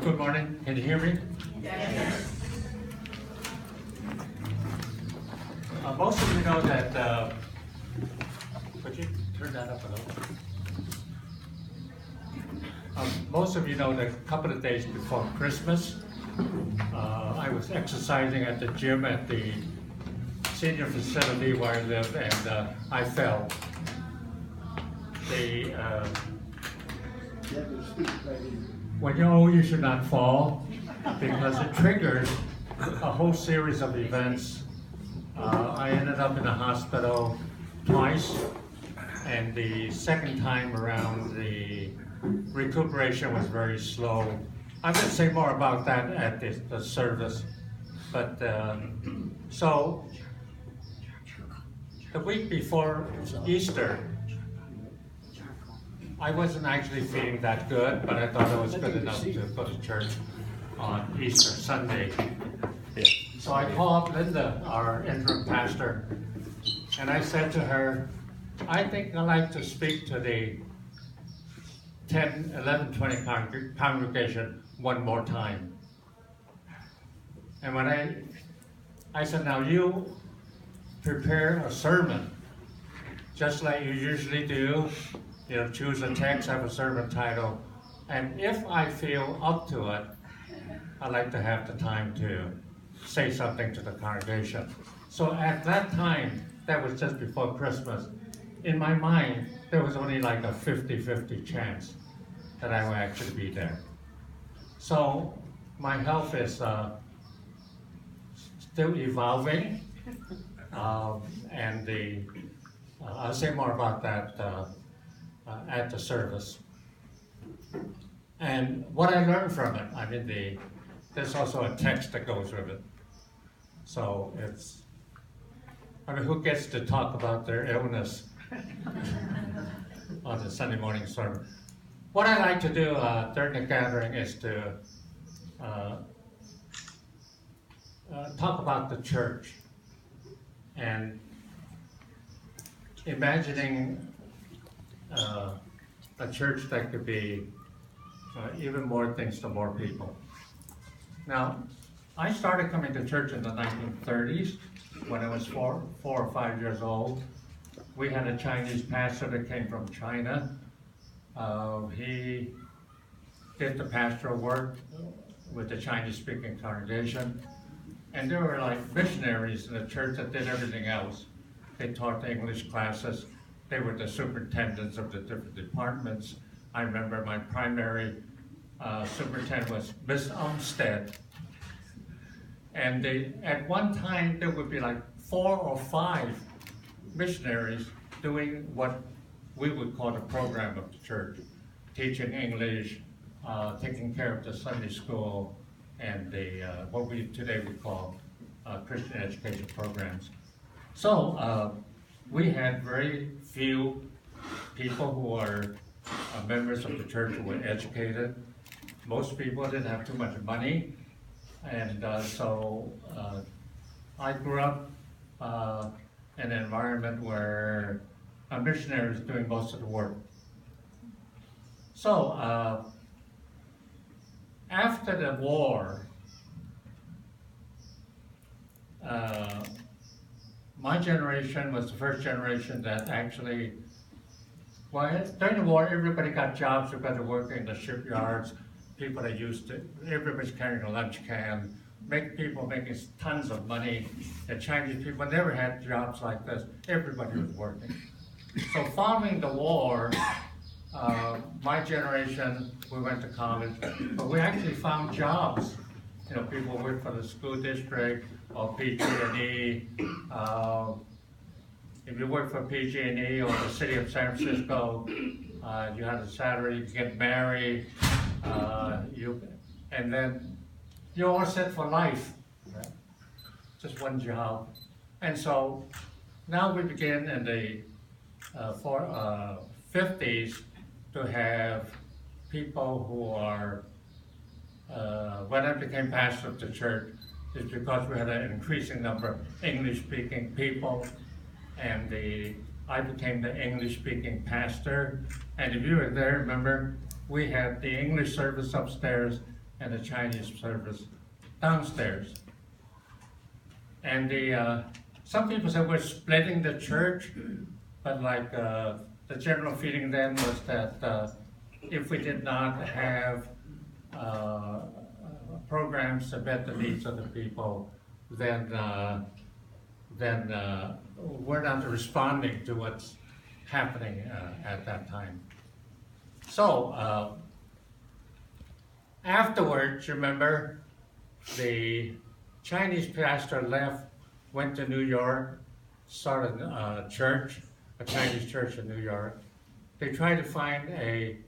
Good morning. Can you hear me? Yes. Most of you know that, could you turn that up a little? Most of you know that a couple of days before Christmas, I was exercising at the gym at the senior facility where I live, and I fell. When you're old, you should not fall because it triggers a whole series of events. I ended up in the hospital twice, and the second time around, the recuperation was very slow. I'm going to say more about that at the service, but so the week before Easter, I wasn't actually feeling that good, but I thought it was good enough to go to church on Easter Sunday. So I called up Linda, our interim pastor, and I said to her, I think I'd like to speak to the 10, 11, 20 congregation one more time. And when I said, now you prepare a sermon, just like you usually do. You know, choose a text, have a sermon title, and if I feel up to it, I like to have the time to say something to the congregation. So at that time, that was just before Christmas, in my mind, there was only like a 50-50 chance that I would actually be there. So my health is still evolving, and I'll say more about that at the service. And what I learned from it, I mean, there's also a text that goes with it. So who gets to talk about their illness on the Sunday morning sermon? What I like to do during the gathering is to talk about the church and imagining a church that could be even more things to more people. Now, I started coming to church in the 1930s when I was 4 or 5 years old. We had a Chinese pastor that came from China. He did the pastoral work with the Chinese-speaking congregation, and there were like missionaries in the church that did everything else. They taught the English classes. They were the superintendents of the different departments. I remember my primary superintendent was Miss Umstead. And at one time, there would be like 4 or 5 missionaries doing what we would call the program of the church, teaching English, taking care of the Sunday school, and what we today would call Christian education programs. So we had very few people who are members of the church who were educated. Most people didn't have too much money, and so I grew up in an environment where a missionary was doing most of the work. So after the war, my generation was the first generation that actually, well, during the war, everybody got jobs because of working in the shipyards. People that used to, everybody's carrying a lunch can, people making tons of money. The Chinese people never had jobs like this. Everybody was working. So following the war, my generation, we went to college, but we actually found jobs. You know, people worked for the school district or PG&E. If you work for PG&E or the city of San Francisco, you had a salary, you get married, and then you're all set for life. Right? Just one job. And so now we begin in the 50s to have people who are, when I became pastor of the church, is because we had an increasing number of English-speaking people, and I became the English-speaking pastor. And if you were there, remember, we had the English service upstairs, and the Chinese service downstairs. And some people said we're splitting the church, but like the general feeling then was that if we did not have programs to meet the needs of the people, then we're not responding to what's happening at that time. So afterwards, remember, the Chinese pastor left, went to New York, started a church, a Chinese church in New York. They tried to find a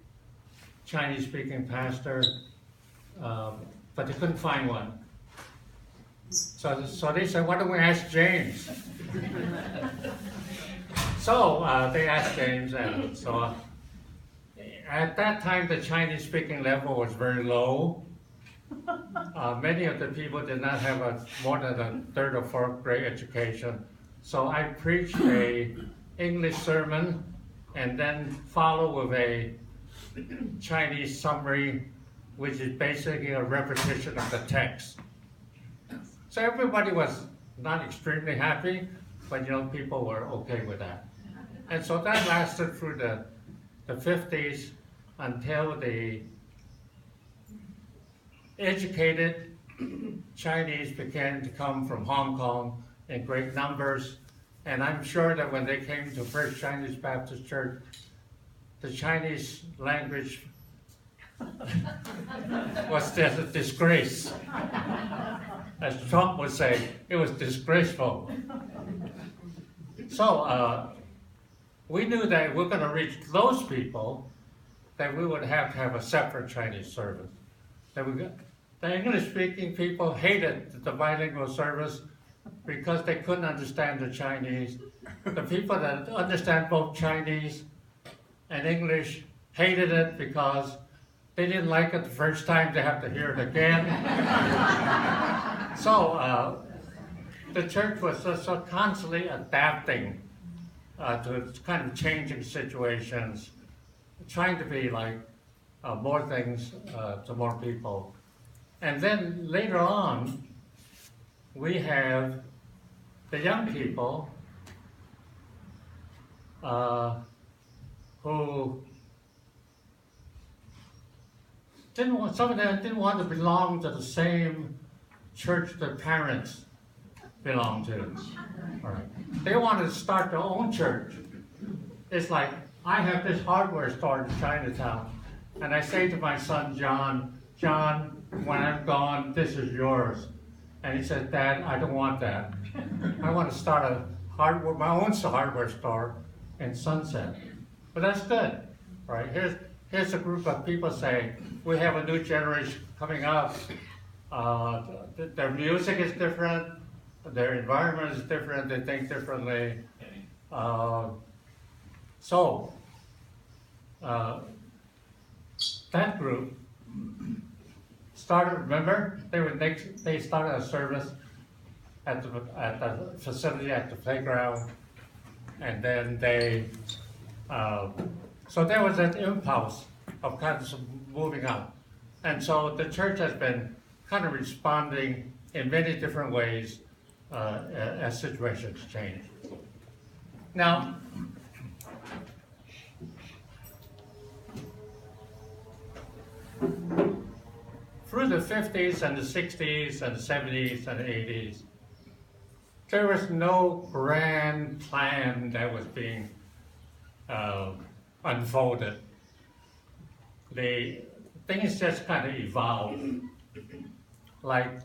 Chinese-speaking pastor, but they couldn't find one. So they said, why don't we ask James? So they asked James, and so at that time the Chinese-speaking level was very low. Many of the people did not have more than a third or fourth grade education. So I preached a English sermon and then follow with a Chinese summary, which is basically a repetition of the text. So everybody was not extremely happy, but people were okay with that. And so that lasted through the 50s until the educated Chinese began to come from Hong Kong in great numbers. And I'm sure that when they came to First Chinese Baptist Church, the Chinese language was just a disgrace. As Trump would say, it was disgraceful. So we knew that if we're going to reach those people, that we would have to have a separate Chinese service. The English-speaking people hated the bilingual service because they couldn't understand the Chinese. The people that understand both Chinese and English hated it because they didn't like it the first time, they have to hear it again. So the church was so constantly adapting to kind of changing situations, trying to be like more things to more people. And then later on, we have the young people who some of them didn't want to belong to the same church their parents belonged to. All right. They wanted to start their own church. It's like, I have this hardware store in Chinatown, and I say to my son, John, when I'm gone, this is yours. And he said, Dad, I don't want that. I want to start my own hardware store in Sunset. But that's good, right? Here's a group of people saying, we have a new generation coming up. Their music is different, their environment is different, they think differently. So that group started, remember, they started a service at the facility at the playground, and then so there was an impulse of kind of moving up. And so the church has been kind of responding in many different ways as situations change. Now, through the 50s and the 60s and the 70s and the 80s, there was no grand plan that was being unfolded. The things just kind of evolved. Like,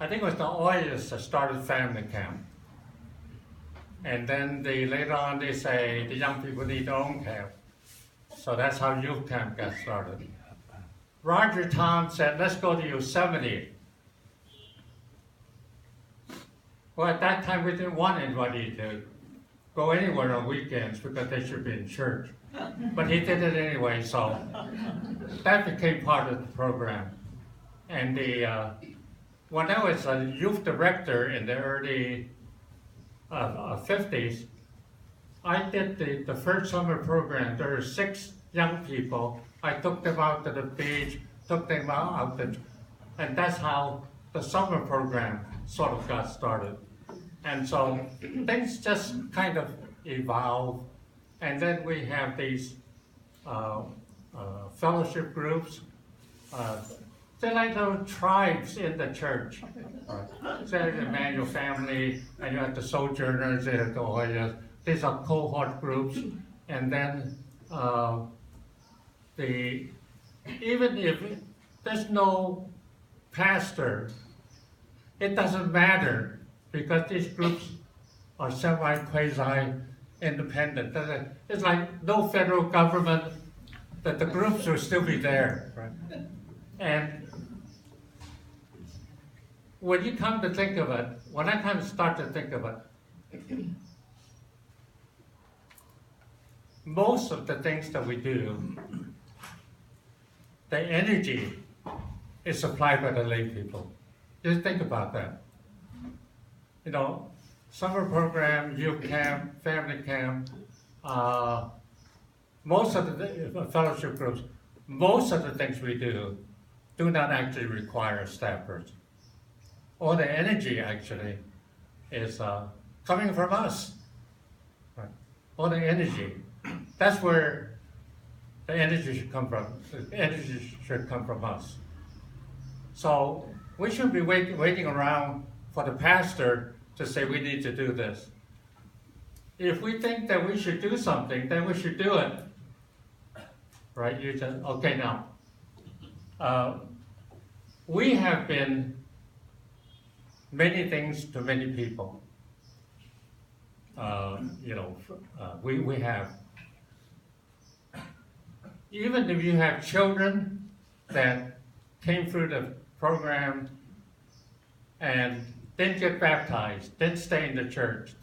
I think it was the Oyers that started family camp. And then later on they say the young people need their own camp. So that's how youth camp got started. Roger Tom said, let's go to Yosemite. Well, at that time we didn't want anybody to go anywhere on weekends because they should be in church. But he did it anyway, so that became part of the program. And when I was a youth director in the early 50s, I did the first summer program. There were 6 young people. I took them out to the beach took them out, and that's how the summer program sort of got started. And so things just kind of evolve, and then we have these fellowship groups. They're like little tribes in the church. Say the Emmanuel family, and you have the sojourners, you have the Oyas. These are cohort groups, and then even if there's no pastor, it doesn't matter, because these groups are semi-quasi-independent. It's like no federal government, that the groups will still be there. Right? And when you come to think of it, when I kind of start to think of it, most of the things that we do, the energy is supplied by the lay people. Just think about that. You know, summer program, youth camp, family camp, most of the fellowship groups, most of the things we do not actually require a staff person. All the energy actually is coming from us. Right? All the energy. That's where the energy should come from. The energy should come from us. So we should be waiting around for the pastor to say we need to do this. If we think that we should do something, then we should do it. Right? You just, okay, now. We have been many things to many people. We have. Even if you have children that came through the program and didn't get baptized, didn't stay in the church,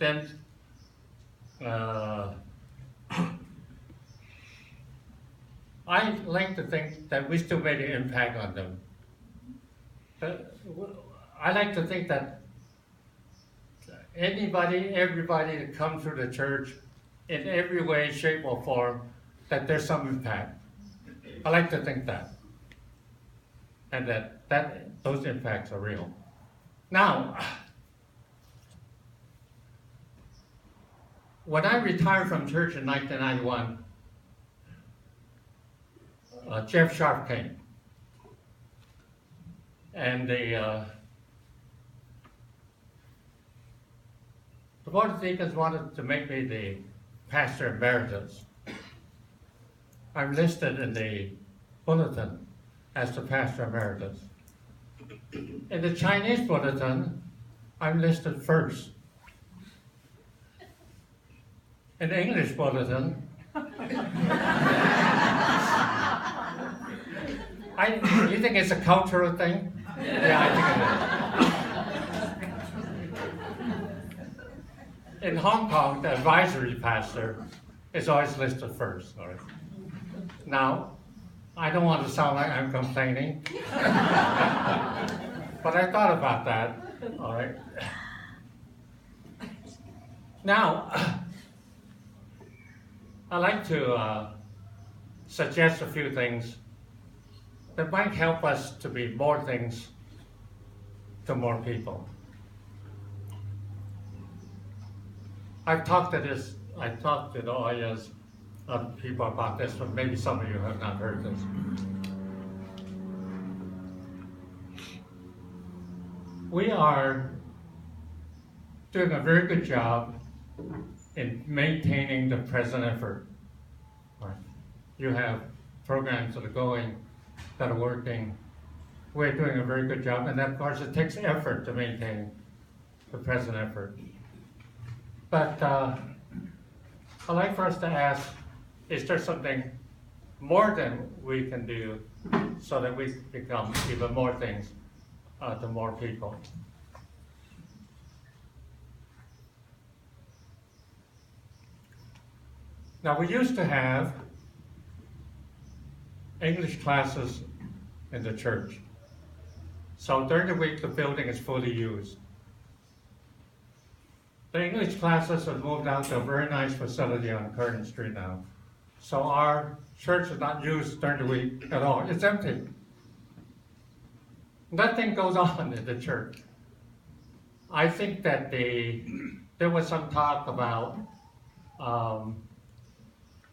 I like to think that we still made an impact on them. I like to think that everybody that comes through the church, in every way, shape, or form, that there's some impact. I like to think that. And that those impacts are real. Now, when I retired from church in 1991, Jeff Sharp came. And the Board of Deacons wanted to make me the pastor emeritus. I'm listed in the bulletin as the pastor emeritus. In the Chinese bulletin, I'm listed first. In the English bulletin, you think it's a cultural thing? Yeah, I think it is. In Hong Kong, the advisory pastor is always listed first. All right. Now, I don't want to sound like I'm complaining, but I thought about that. All right. Now, I'd like to suggest a few things that might help us to be more things to more people. I've talked to the Oyas, people about this, but maybe some of you have not heard this. We are doing a very good job in maintaining the present effort. Right. You have programs that are going, that are working. We're doing a very good job, and of course it takes effort to maintain the present effort. But I'd like for us to ask, is there something more than we can do so that we become even more things to more people? Now, we used to have English classes in the church. So during the week, the building is fully used. The English classes have moved out to a very nice facility on Curtin Street now. So our church is not used during the week at all. It's empty. nothing goes on in the church. I think that there was some talk about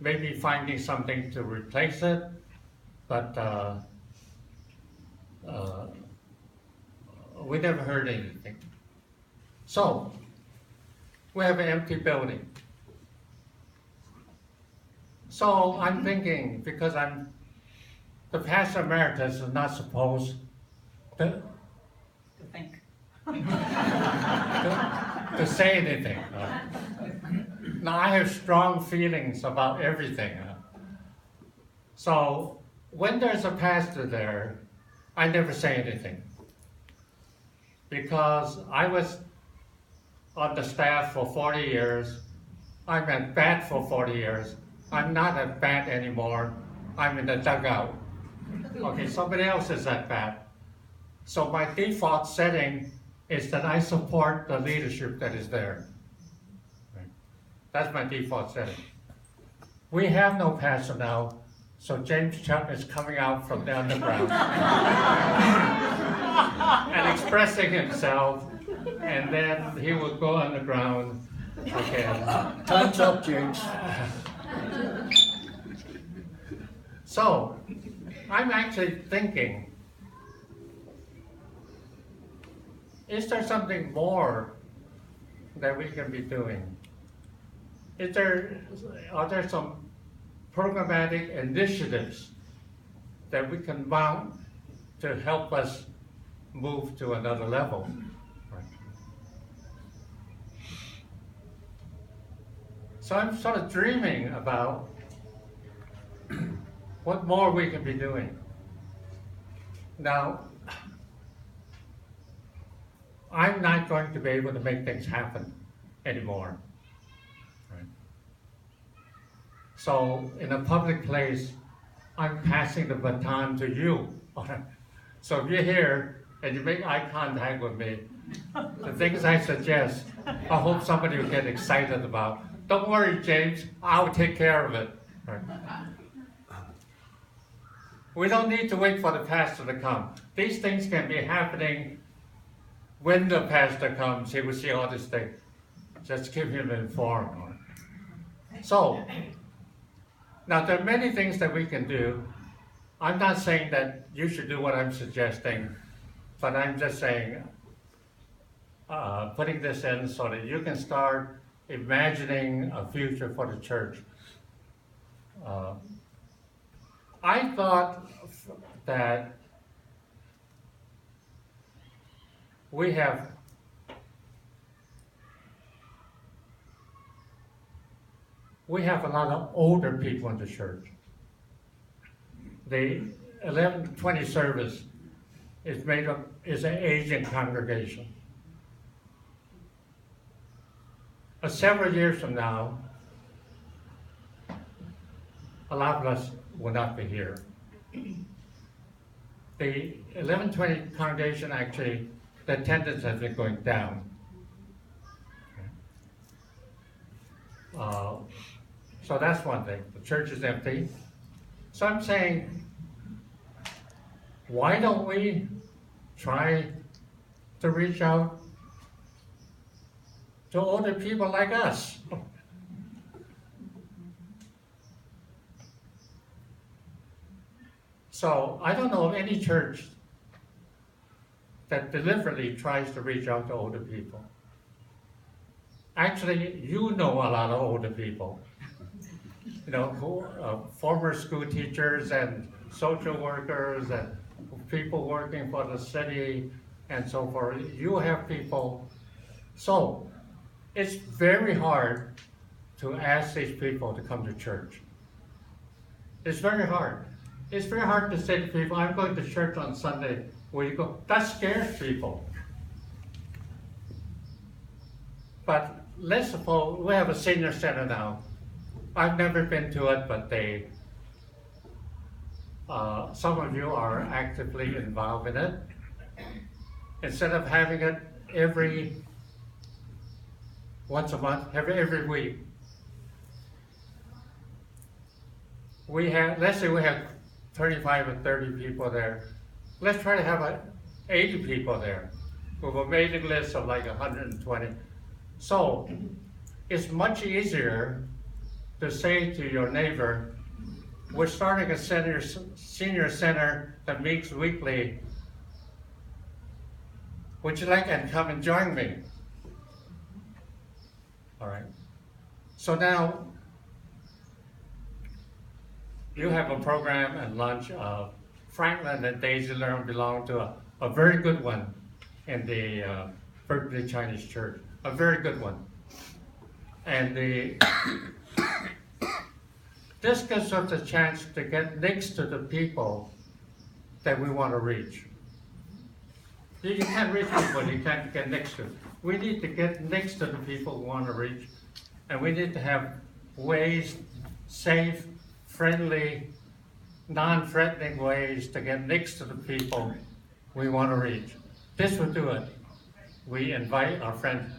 maybe finding something to replace it, but we never heard anything. So, we have an empty building. So I'm thinking, because the pastor emeritus is not supposed to think. to say anything. Now I have strong feelings about everything. So when there's a pastor there, I never say anything. Because I was on the staff for 40 years. I'm at bat for 40 years. I'm not at bat anymore. I'm in the dugout. Okay, somebody else is at bat. So my default setting is that I support the leadership that is there. Right. That's my default setting. We have no pastor now, so Jame Chuck is coming out from the underground and expressing himself, and then he will go underground again. Time's up, James. So, I'm actually thinking, is there something more that we can be doing? Are there some programmatic initiatives that we can mount to help us move to another level? Right. So I'm sort of dreaming about what more we can be doing. Now, I'm not going to be able to make things happen anymore. Right? So in a public place, I'm passing the baton to you. So if you're here and you make eye contact with me, the things I suggest, I hope somebody will get excited about. Don't worry, James, I'll take care of it. Right? We don't need to wait for the pastor to come. These things can be happening when the pastor comes. He will see all these things. Just keep him informed. So, now there are many things that we can do. I'm not saying that you should do what I'm suggesting, but I'm just saying, putting this in so that you can start imagining a future for the church. I thought that we have a lot of older people in the church. The 11:20 service is an aging congregation. Several years from now, a lot of us will not be here. The 11:20 congregation, actually, the attendance has been going down. So that's one thing. The church is empty. So I'm saying, why don't we try to reach out to older people like us? So I don't know of any church that deliberately tries to reach out to older people. Actually, you know a lot of older people. You know, former school teachers and social workers and people working for the city and so forth. You have people. So it's very hard to ask these people to come to church. It's very hard. It's very hard to say to people, I'm going to church on Sunday. Will you go? That scares people. But let's suppose we have a senior center now. I've never been to it, but some of you are actively involved in it. Instead of having it once a month, every week. Let's say we have 25 or 30 people there. Let's try to have 80 people there with a mailing list of like 120. So it's much easier to say to your neighbor, we're starting a senior center that meets weekly. Would you like to come and join me? All right. So now you have a program and lunch. Franklin and Daisy Learn belong to a very good one in the Berkeley Chinese Church, a very good one. And this gives us a chance to get next to the people that we want to reach. You can't reach people you can't get next to. We need to get next to the people we want to reach, and we need to have ways, safe, friendly, non-threatening ways to get next to the people we want to reach. This will do it. We invite our friends.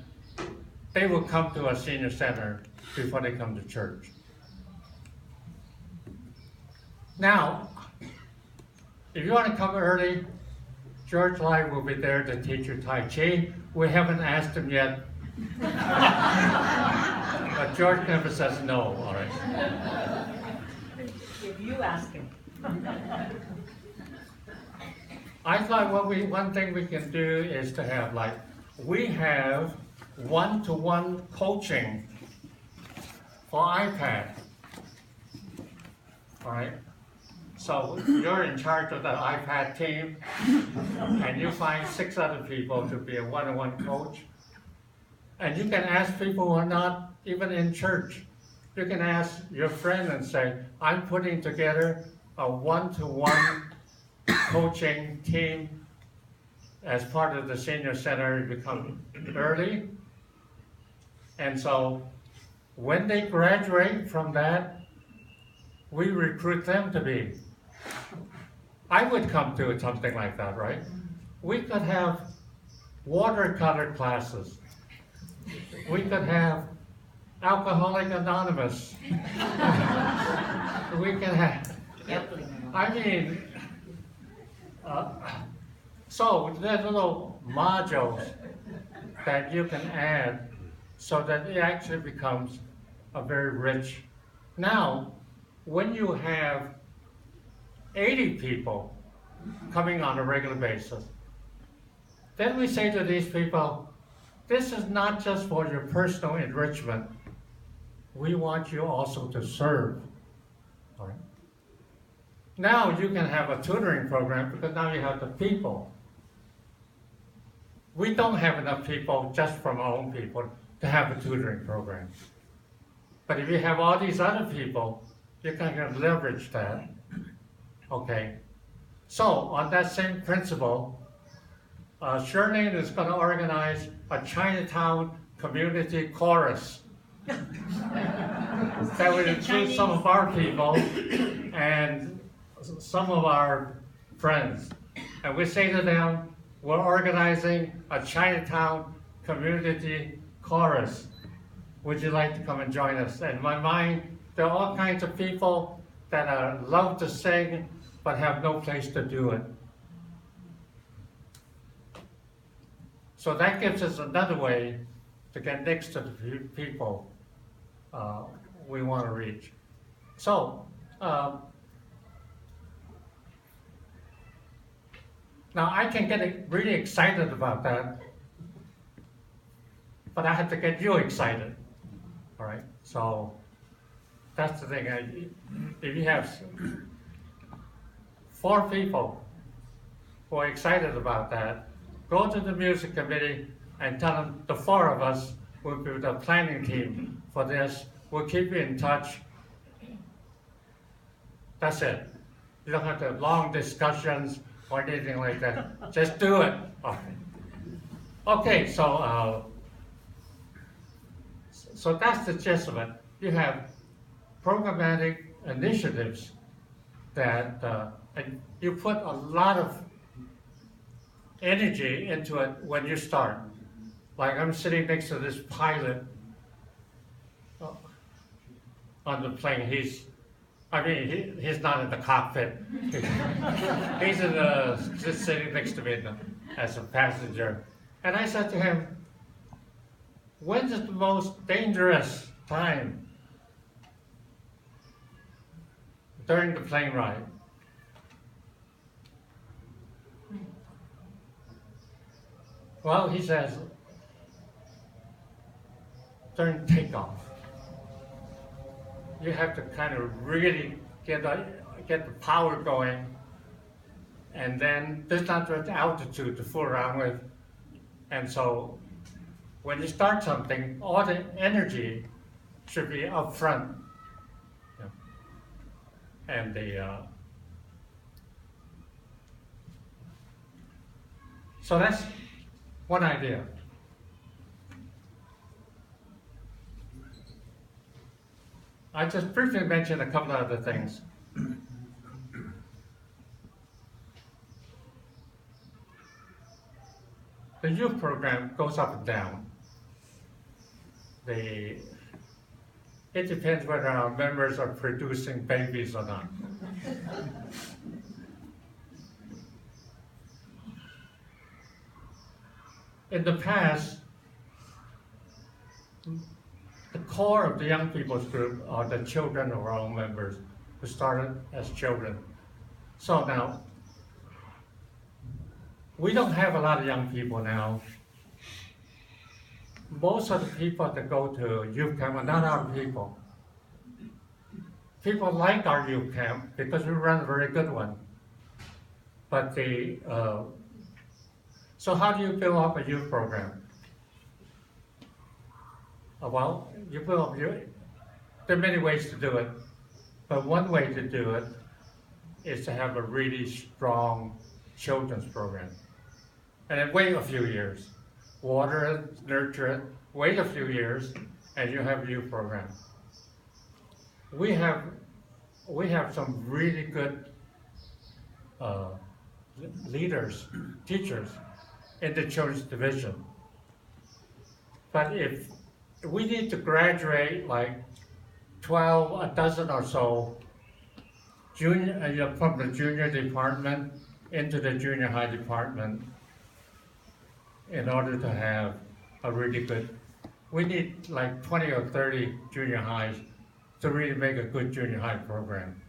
They will come to our senior center before they come to church. Now, if you want to come early, George Lai will be there to teach you Tai Chi. We haven't asked him yet. But George never says no, all right? If you ask him. I thought one thing we can do is to have we have one-to-one coaching for iPad, all right? So you're in charge of the iPad team, and you find 6 other people to be a one-on-one coach. And you can ask people who are not even in church. You can ask your friend and say, I'm putting together a one-to-one coaching team as part of the senior center. You become early. And so when they graduate from that, we recruit them to be. I would come to something like that, right? We could have watercolor classes. We could have Alcoholic Anonymous. We can have, so there's little modules that you can add so that it actually becomes a very rich. Now, when you have 80 people coming on a regular basis, then we say to these people, this is not just for your personal enrichment. We want you also to serve. All right? Now you can have a tutoring program because now you have the people. We don't have enough people just from our own people to have a tutoring program. But if you have all these other people, you can leverage that. Okay. So on that same principle, Shirlene is going to organize a Chinatown community chorus that would include some of our people and some of our friends. And we say to them, we're organizing a Chinatown community chorus. Would you like to come and join us? And in my mind, there are all kinds of people that love to sing but have no place to do it. So that gives us another way to get next to the people we want to reach. So, now I can get really excited about that, but I have to get you excited, all right? So that's the thing. If you have 4 people who are excited about that, go to the music committee and tell them the 4 of us will be the planning team for this. We'll keep you in touch. That's it. You don't have to have long discussions or anything like that. Just do it. Okay, so that's the gist of it. You have programmatic initiatives that and you put a lot of energy into it when you start. Like I'm sitting next to this pilot on the plane. He's not in the cockpit. He's just sitting next to me. as a passenger. And I said to him, when's the most dangerous time during the plane ride? Well, he says, during takeoff. You have to kind of really get the power going, and then there's not much altitude to fool around with. And so when you start something, all the energy should be up front. Yeah. And so that's one idea. I just briefly mentioned a couple of other things. The youth program goes up and down. It depends whether our members are producing babies or not. In the past, the core of the young people's group are the children of our own members who started as children. So now, we don't have a lot of young people now. Most of the people that go to youth camp are not our people. People like our youth camp because we run a very good one. But so how do you build up a youth program? Well, you build up there are many ways to do it, but one way to do it is to have a really strong children's program. And then wait a few years. Water it, nurture it, wait a few years, and you have a youth program. We have some really good leaders, teachers in the children's division. But if we need to graduate like a dozen or so from the junior department into the junior high department in order to have a really good, we need like 20 or 30 junior highs to really make a good junior high program.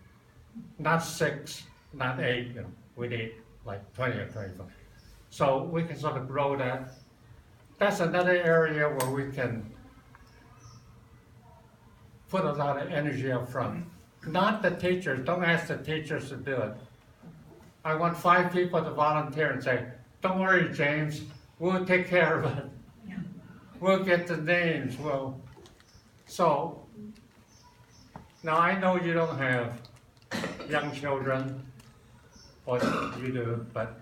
Not 6, not 8, we need like 20 or 25. So we can sort of grow that. That's another area where we can put a lot of energy up front. Not the teachers, don't ask the teachers to do it. I want 5 people to volunteer and say, don't worry, James, we'll take care of it. We'll get the names, So, now I know you don't have young children, or you do, but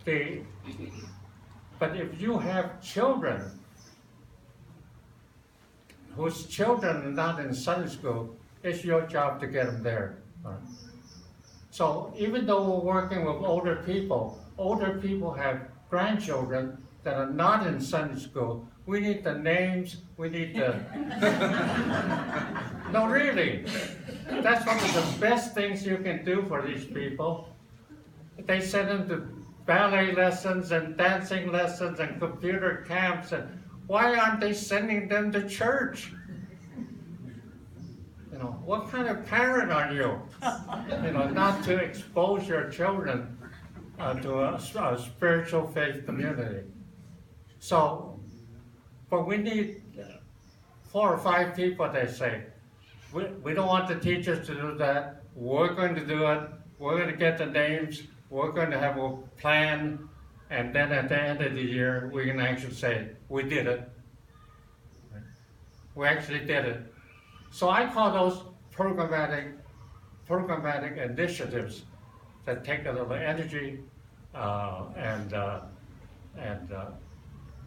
if you have children whose children are not in Sunday school, it's your job to get them there. So even though we're working with older people have grandchildren that are not in Sunday school. We need the names, we need the... No, really. That's one of the best things you can do for these people. They send them to ballet lessons and dancing lessons and computer camps. And why aren't they sending them to church? You know, what kind of parent are you? You know, not to expose your children to a spiritual faith community. So, but we need 4 or 5 people, they say. We don't want the teachers to do that. We're going to do it. We're going to get the names. We're going to have a plan. And then at the end of the year, we can actually say, we did it. We actually did it. So I call those programmatic initiatives that take a little energy and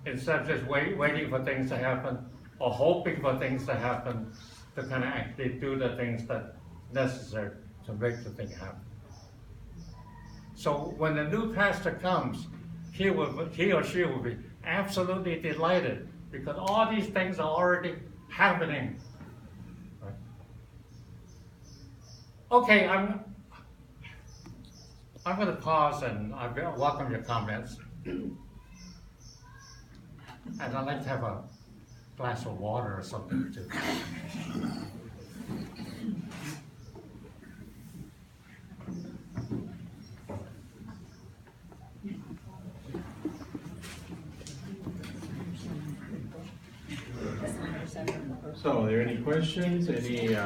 instead of just waiting for things to happen or hoping for things to happen, to kind of actually do the things that are necessary to make the thing happen. So when the new pastor comes, he or she will be absolutely delighted because all these things are already happening. Right? Okay, I'm gonna pause and I welcome your comments. And I'd like to have a glass of water or something too. So, are there any questions, any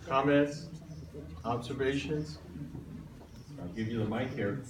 comments, observations? I'll give you the mic here.